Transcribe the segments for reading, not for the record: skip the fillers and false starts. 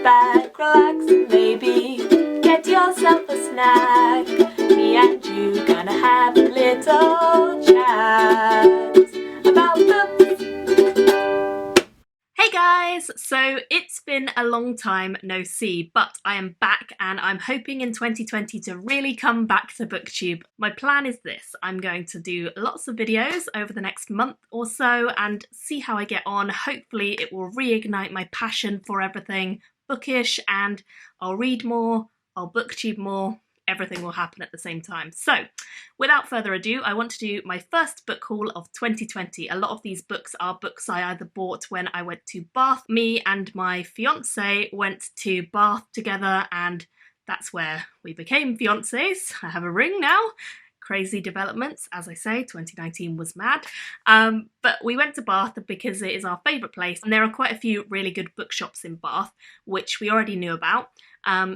back, relax, and maybe get yourself a snack. Me and you gonna have a little chat about books. Hey guys! So it's been a long time no see, but I am back and I'm hoping in 2020 to really come back to BookTube. My plan is this: I'm going to do lots of videos over the next month or so and see how I get on. Hopefully it will reignite my passion for everything bookish and I'll read more, I'll BookTube more, everything will happen at the same time. So without further ado, I want to do my first book haul of 2020. A lot of these books are books I either bought when I went to Bath. Me and my fiance went to Bath together and that's where we became fiancés. I have a ring now. Crazy developments, as I say, 2019 was mad. But we went to Bath because it is our favourite place and there are quite a few really good bookshops in Bath, which we already knew about.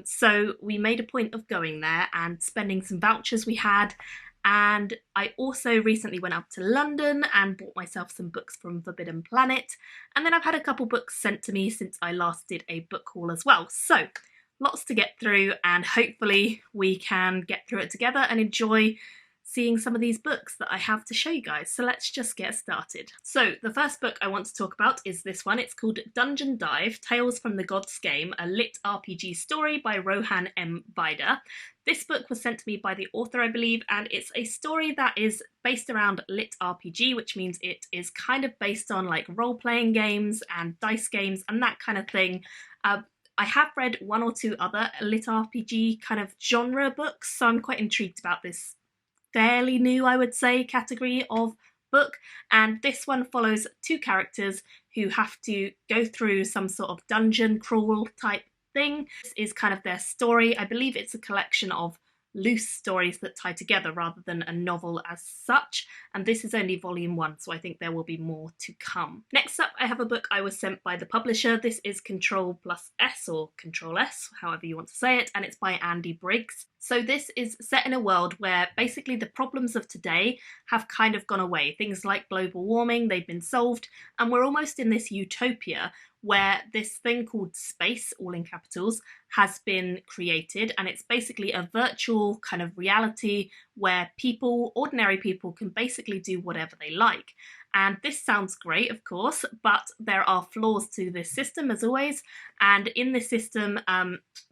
So we made a point of going there and spending some vouchers we had, and I also recently went up to London and bought myself some books from Forbidden Planet, and then I've had a couple books sent to me since I last did a book haul as well. So lots to get through and hopefully we can get through it together and enjoy seeing some of these books that I have to show you guys. So let's just get started. So the first book I want to talk about is this one. It's called Dungeon Dive, Tales from the Gods Game, a lit RPG story by Rohan M. Vida. This book was sent to me by the author, I believe, and it's a story that is based around lit RPG, which means it is kind of based on like role-playing games and dice games and that kind of thing. I have read one or two other lit RPG kind of genre books, so I'm quite intrigued about this fairly new, I would say, category of book, and this one follows two characters who have to go through some sort of dungeon crawl type thing. This is kind of their story. I believe it's a collection of loose stories that tie together rather than a novel as such, and this is only volume 1, so I think there will be more to come. Next up, I have a book I was sent by the publisher. This is CTRL+S or CTRL-S, however you want to say it, and it's by Andy Briggs. So this is set in a world where basically the problems of today have kind of gone away. Things like global warming, they've been solved, and we're almost in this utopia where this thing called space, all in capitals, has been created, and it's basically a virtual kind of reality where people, ordinary people, can basically do whatever they like. And this sounds great, of course, but there are flaws to this system as always, and in this system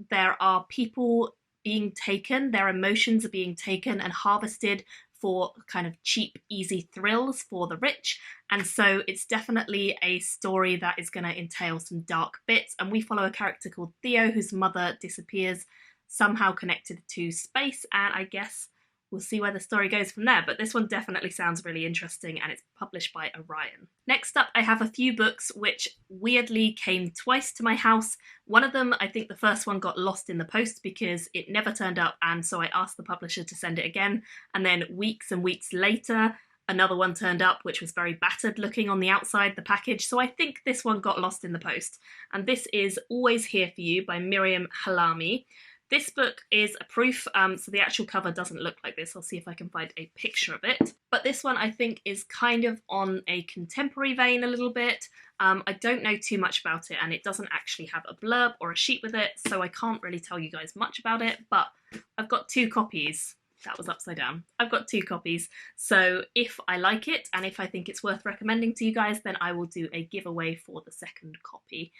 there are people being taken, their emotions are being taken and harvested for kind of cheap, easy thrills for the rich. And so it's definitely a story that is going to entail some dark bits. And we follow a character called Theo, whose mother disappears, somehow connected to space. And I guess we'll see where the story goes from there. But this one definitely sounds really interesting and it's published by Orion. Next up, I have a few books which weirdly came twice to my house. One of them, I think the first one got lost in the post because it never turned up, and so I asked the publisher to send it again. And then weeks and weeks later, another one turned up, which was very battered looking on the outside, the package. So I think this one got lost in the post. And this is Always Here For You by Miriam Halami. This book is a proof, so the actual cover doesn't look like this. I'll see if I can find a picture of it. But this one I think is kind of on a contemporary vein a little bit. I don't know too much about it, and it doesn't actually have a blurb or a sheet with it, so I can't really tell you guys much about it, but I've got 2 copies. That was upside down. I've got 2 copies, so if I like it and if I think it's worth recommending to you guys, then I will do a giveaway for the second copy.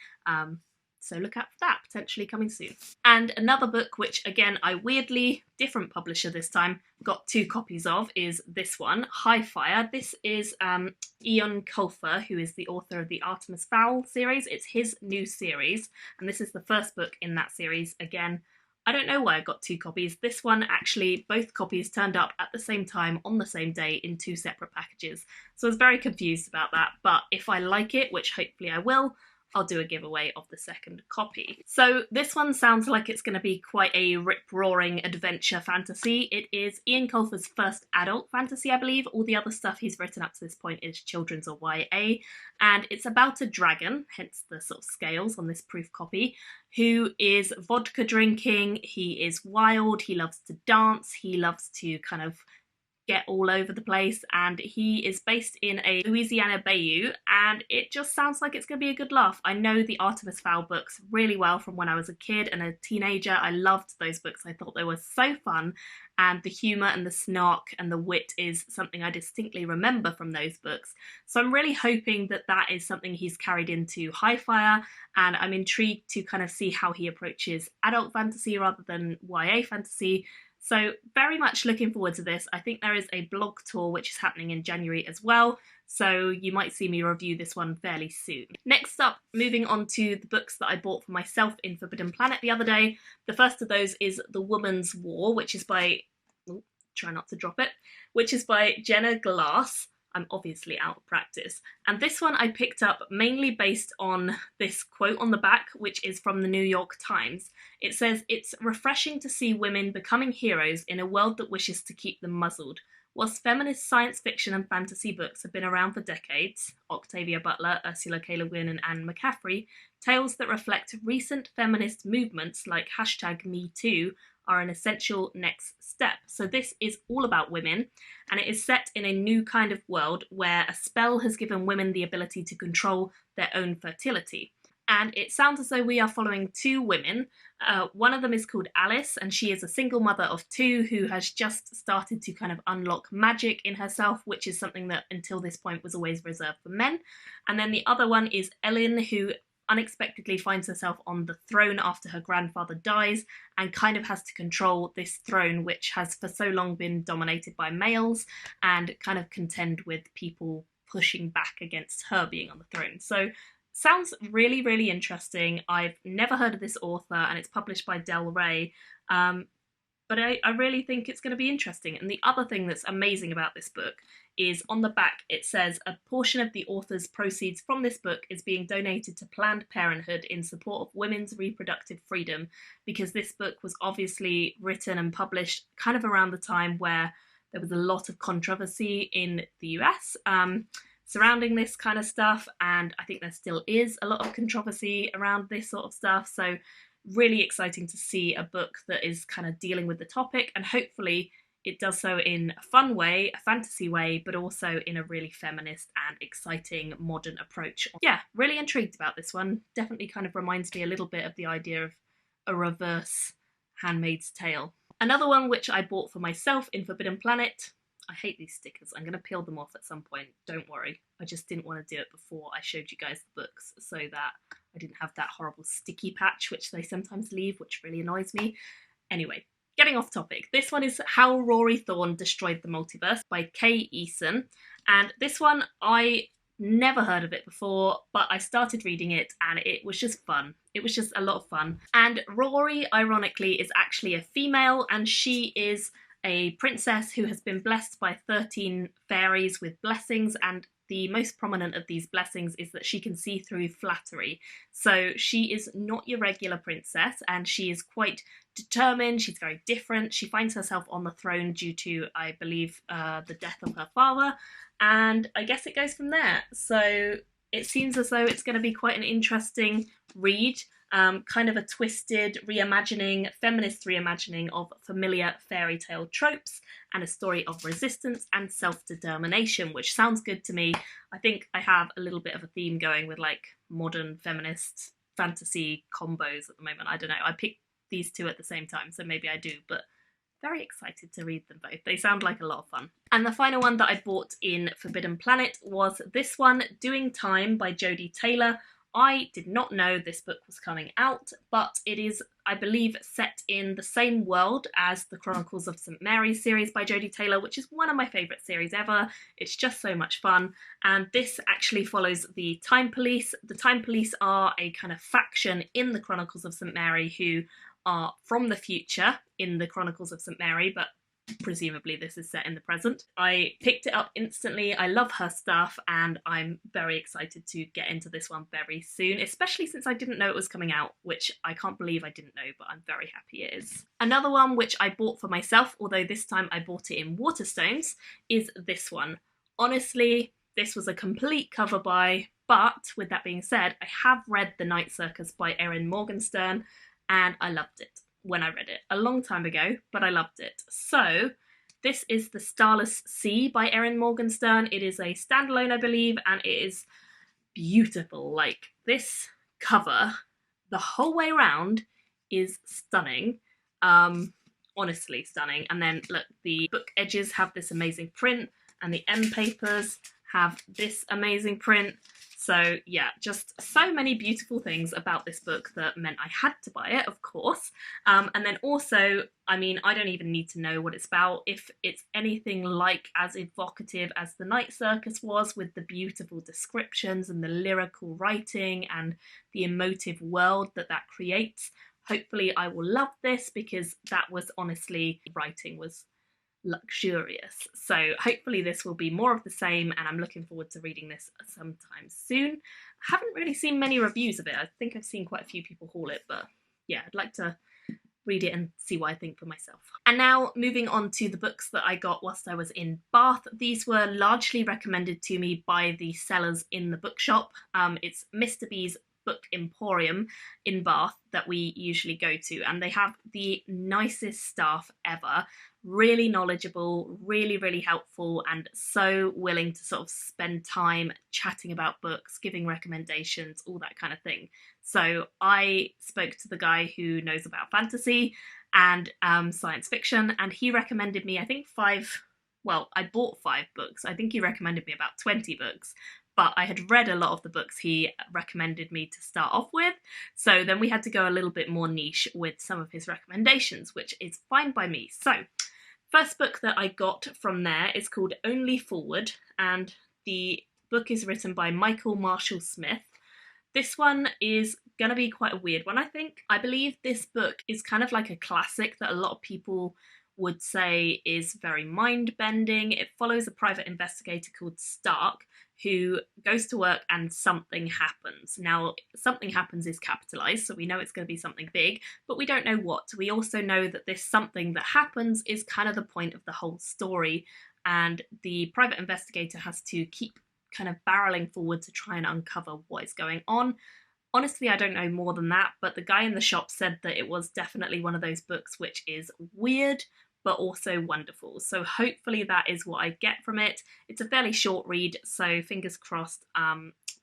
So look out for that, potentially coming soon. And another book, which again, I weirdly, different publisher this time, got 2 copies of, is this one, High Fire. This is Ian Colfer, who is the author of the Artemis Fowl series. It's his new series, and this is the first book in that series. Again, I don't know why I got 2 copies. This one actually, both copies turned up at the same time on the same day in 2 separate packages. So I was very confused about that, but if I like it, which hopefully I will, I'll do a giveaway of the second copy. So this one sounds like it's going to be quite a rip-roaring adventure fantasy. It is Ian Colfer's first adult fantasy, I believe. All the other stuff he's written up to this point is children's or YA. And it's about a dragon, hence the sort of scales on this proof copy, who is vodka drinking, he is wild, he loves to dance, he loves to kind of get all over the place, and he is based in a Louisiana bayou, and it just sounds like it's going to be a good laugh. I know the Artemis Fowl books really well from when I was a kid and a teenager. I loved those books. I thought they were so fun, and the humour and the snark and the wit is something I distinctly remember from those books. So I'm really hoping that that is something he's carried into Highfire, and I'm intrigued to kind of see how he approaches adult fantasy rather than YA fantasy. So very much looking forward to this. I think there is a blog tour which is happening in January as well, so you might see me review this one fairly soon. Next up, moving on to the books that I bought for myself in Forbidden Planet the other day. The first of those is The Woman's War, which is by, try not to drop it, which is by Jenna Glass. I'm obviously out of practice. And this one I picked up mainly based on this quote on the back, which is from the New York Times. It says, "It's refreshing to see women becoming heroes in a world that wishes to keep them muzzled. Whilst feminist science fiction and fantasy books have been around for decades, Octavia Butler, Ursula K. Le Guin and Anne McCaffrey, tales that reflect recent feminist movements like #MeToo are an essential next step." So this is all about women, and it is set in a new kind of world where a spell has given women the ability to control their own fertility. And it sounds as though we are following two women. One of them is called Alice, and she is a single mother of two who has just started to kind of unlock magic in herself, which is something that until this point was always reserved for men. And then the other one is Ellen, who unexpectedly finds herself on the throne after her grandfather dies and kind of has to control this throne, which has for so long been dominated by males, and kind of contend with people pushing back against her being on the throne. So sounds really, really interesting. I've never heard of this author, and it's published by Del Rey. But I really think it's going to be interesting. And the other thing that's amazing about this book is on the back it says a portion of the author's proceeds from this book is being donated to Planned Parenthood in support of women's reproductive freedom, because this book was obviously written and published kind of around the time where there was a lot of controversy in the US surrounding this kind of stuff, and I think there still is a lot of controversy around this sort of stuff. So really exciting to see a book that is kind of dealing with the topic, and hopefully it does so in a fun way, a fantasy way, but also in a really feminist and exciting modern approach. Yeah, really intrigued about this one. Definitely kind of reminds me a little bit of the idea of a reverse Handmaid's Tale. Another one which I bought for myself in Forbidden Planet. I hate these stickers. I'm going to peel them off at some point. Don't worry. I just didn't want to do it before I showed you guys the books so that I didn't have that horrible sticky patch which they sometimes leave, which really annoys me. Anyway, getting off topic. This one is How Rory Thorn Destroyed the Multiverse by Kay Eason. And this one, I never heard of it before, but I started reading it and it was just fun. It was just a lot of fun. And Rory, ironically, is actually a female, and she is a princess who has been blessed by 13 fairies with blessings, and the most prominent of these blessings is that she can see through flattery. So she is not your regular princess, and she is quite determined. She's very different. She finds herself on the throne due to, I believe, the death of her father, and I guess it goes from there. So it seems as though it's going to be quite an interesting read. Kind of a twisted reimagining, feminist reimagining of familiar fairy tale tropes, and a story of resistance and self-determination, which sounds good to me. I think I have a little bit of a theme going with like modern feminist fantasy combos at the moment. I don't know, I picked these two at the same time, so maybe I do, but very excited to read them both. They sound like a lot of fun. And the final one that I bought in Forbidden Planet was this one, Doing Time by Jodie Taylor. I did not know this book was coming out, but it is, I believe, set in the same world as the Chronicles of St. Mary series by Jodie Taylor, which is one of my favourite series ever. It's just so much fun. And this actually follows the Time Police. The Time Police are a kind of faction in the Chronicles of St. Mary who are from the future in the Chronicles of St. Mary, but presumably this is set in the present. I picked it up instantly. I love her stuff, and I'm very excited to get into this one very soon, especially since I didn't know it was coming out, which I can't believe I didn't know, but I'm very happy it is. Another one which I bought for myself, although this time I bought it in Waterstones, is this one. Honestly, this was a complete cover buy, but with that being said, I have read The Night Circus by Erin Morgenstern, and I loved it when I read it a long time ago, but I loved it. So This is The Starless Sea by Erin Morgenstern. It is a standalone, I believe, and it is beautiful. Like, this cover, the whole way around, is stunning. Honestly stunning. And then look, the book edges have this amazing print, and the end papers have this amazing print. So yeah, just so many beautiful things about this book that meant I had to buy it, of course. And then also, I mean, I don't even need to know what it's about. If it's anything like as evocative as The Night Circus was, with the beautiful descriptions and the lyrical writing and the emotive world that that creates, hopefully I will love this, because that was honestly, writing was luxurious. So hopefully this will be more of the same, and I'm looking forward to reading this sometime soon. I haven't really seen many reviews of it. I think I've seen quite a few people haul it, but yeah, I'd like to read it and see what I think for myself. And now moving on to the books that I got whilst I was in Bath. These were largely recommended to me by the sellers in the bookshop. It's Mr. B's Book Emporium in Bath that we usually go to, and they have the nicest staff ever. Really knowledgeable, really helpful, and so willing to sort of spend time chatting about books, giving recommendations, all that kind of thing. So I spoke to the guy who knows about fantasy and science fiction, and he recommended me, I think I bought 5 books. I think he recommended me about 20 books, but I had read a lot of the books he recommended me to start off with, so then we had to go a little bit more niche with some of his recommendations, which is fine by me. So first book that I got from there is called Only Forward, and the book is written by Michael Marshall Smith. This one is going to be quite a weird one, I think. I believe this book is kind of like a classic that a lot of people would say is very mind-bending. It follows a private investigator called Stark, who goes to work and something happens. Now, something happens is capitalised, so we know it's going to be something big, but we don't know what. We also know that this something that happens is kind of the point of the whole story, and the private investigator has to keep kind of barreling forward to try and uncover what is going on. Honestly, I don't know more than that, but the guy in the shop said that it was definitely one of those books which is weird, but also wonderful. So hopefully that is what I get from it. It's a fairly short read, so fingers crossed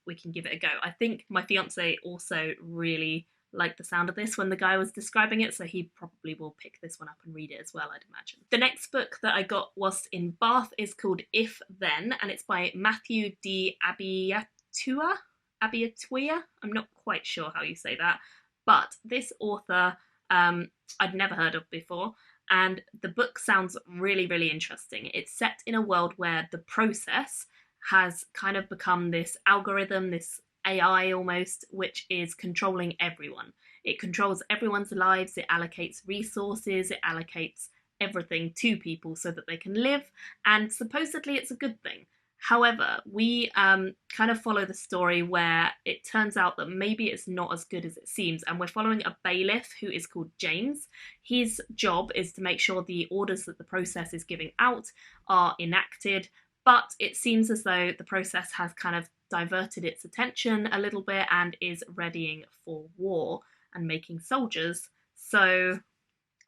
we can give it a go. I think my fiance also really liked the sound of this when the guy was describing it, so he probably will pick this one up and read it as well, I'd imagine. The next book that I got whilst in Bath is called Ifthen, and it's by Matthew D. Abiatua? I'm not quite sure how you say that, but this author I'd never heard of before, and the book sounds really interesting. It's set in a world where the process has kind of become this algorithm, this AI almost, which is controlling everyone. It controls everyone's lives, it allocates resources, it allocates everything to people so that they can live, and supposedly it's a good thing. However, we kind of follow the story where it turns out that maybe it's not as good as it seems, and we're following a bailiff who is called James. His job is to make sure the orders that the process is giving out are enacted, but it seems as though the process has kind of diverted its attention a little bit and is readying for war and making soldiers. So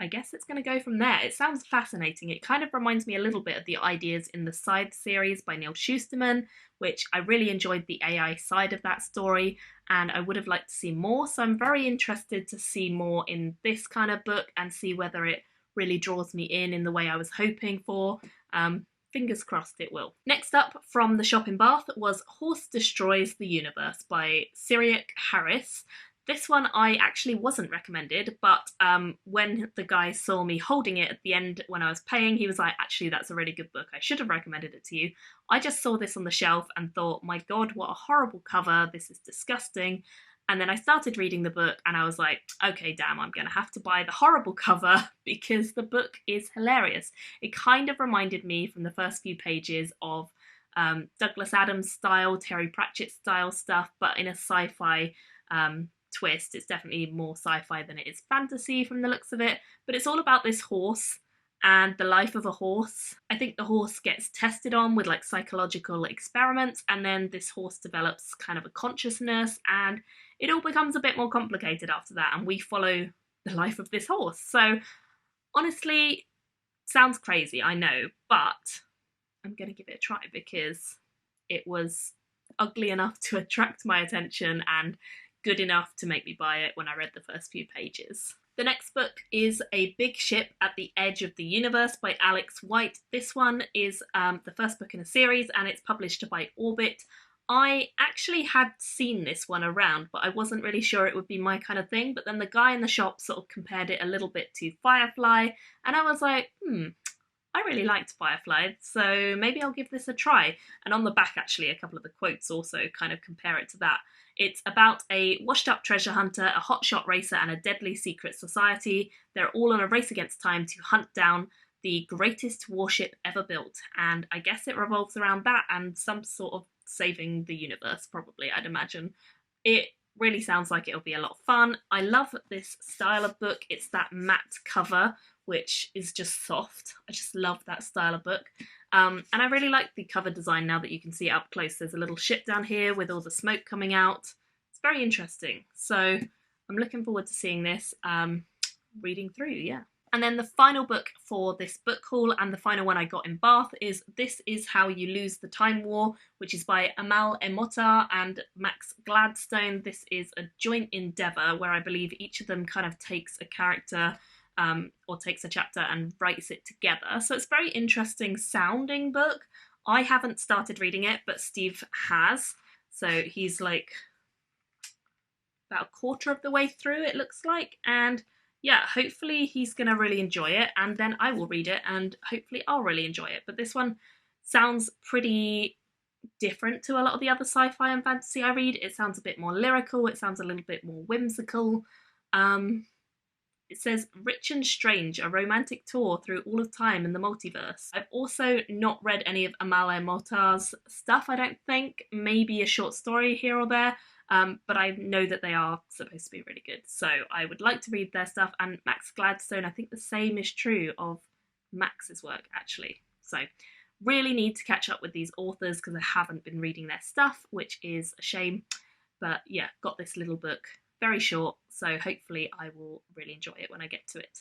I guess it's going to go from there. It sounds fascinating. It kind of reminds me a little bit of the ideas in the Scythe series by Neil Shusterman, which I really enjoyed the AI side of that story, and I would have liked to see more. So I'm very interested to see more in this kind of book and see whether it really draws me in the way I was hoping for. Fingers crossed it will. Next up from the shop in Bath was Horse Destroys the Universe by Cyriac Harris. This one I actually wasn't recommended, but when the guy saw me holding it at the end when I was paying, he was like, actually, that's a really good book. I should have recommended it to you. I just saw this on the shelf and thought, my God, what a horrible cover. This is disgusting. And then I started reading the book and I was like, okay, damn, I'm going to have to buy the horrible cover because the book is hilarious. It kind of reminded me from the first few pages of Douglas Adams style, Terry Pratchett style stuff, but in a sci-fi twist. It's definitely more sci-fi than it is fantasy from the looks of it, but it's all about this horse and the life of a horse. I think the horse gets tested on with like psychological experiments, and then this horse develops kind of a consciousness, and it all becomes a bit more complicated after that, and we follow the life of this horse. So honestly, Sounds crazy, I know, but I'm going to give it a try because it was ugly enough to attract my attention and good enough to make me buy it when I read the first few pages. The next book is A Big Ship at the Edge of the Universe by Alex White. This one is the first book in a series and it's published by Orbit. I actually had seen this one around, but I wasn't really sure it would be my kind of thing. But then the guy in the shop sort of compared it a little bit to Firefly, and I was like, I really liked Firefly, so maybe I'll give this a try. And on the back, actually, a couple of the quotes also kind of compare it to that. It's about a washed-up treasure hunter, a hotshot racer, and a deadly secret society. They're all on a race against time to hunt down the greatest warship ever built. And I guess it revolves around that and some sort of saving the universe, probably, I'd imagine. It really sounds like it'll be a lot of fun. I love this style of book. It's that matte cover, which is just soft. I just love that style of book. And I really like the cover design now that you can see it up close. There's a little ship down here with all the smoke coming out. It's very interesting. So I'm looking forward to seeing this, reading through, yeah. And then the final book for this book haul, and the final one I got in Bath, is This Is How You Lose the Time War, which is by Amal Emotar and Max Gladstone. This is a joint endeavour where I believe each of them kind of takes a character or takes a chapter and writes it together. So it's a very interesting sounding book. I haven't started reading it, but Steve has. So he's like about a quarter of the way through, it looks like. And yeah, hopefully he's going to really enjoy it, and then I will read it, and hopefully I'll really enjoy it. But this one sounds pretty different to a lot of the other sci-fi and fantasy I read. It sounds a bit more lyrical, it sounds a little bit more whimsical. It says, Rich and Strange, a romantic tour through all of time and the multiverse. I've also not read any of Amal Motar's stuff, I don't think. Maybe a short story here or there. But I know that they are supposed to be really good. So I would like to read their stuff. And Max Gladstone, I think the same is true of Max's work, actually. So really need to catch up with these authors because I haven't been reading their stuff, which is a shame. But yeah, got this little book, very short. So hopefully I will really enjoy it when I get to it.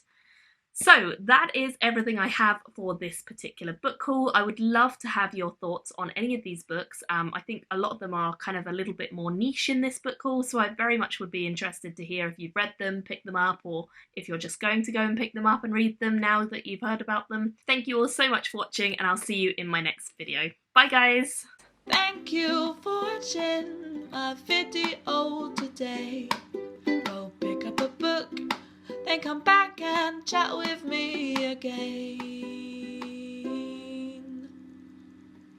So that is everything I have for this particular book haul. I would love to have your thoughts on any of these books. I think a lot of them are kind of a little bit more niche in this book haul, so I very much would be interested to hear if you've read them, picked them up, or if you're just going to go and pick them up and read them now that you've heard about them. Thank you all so much for watching, and I'll see you in my next video. Bye guys! Thank you for watching my video today. Go pick up a book, then come back and chat with me again.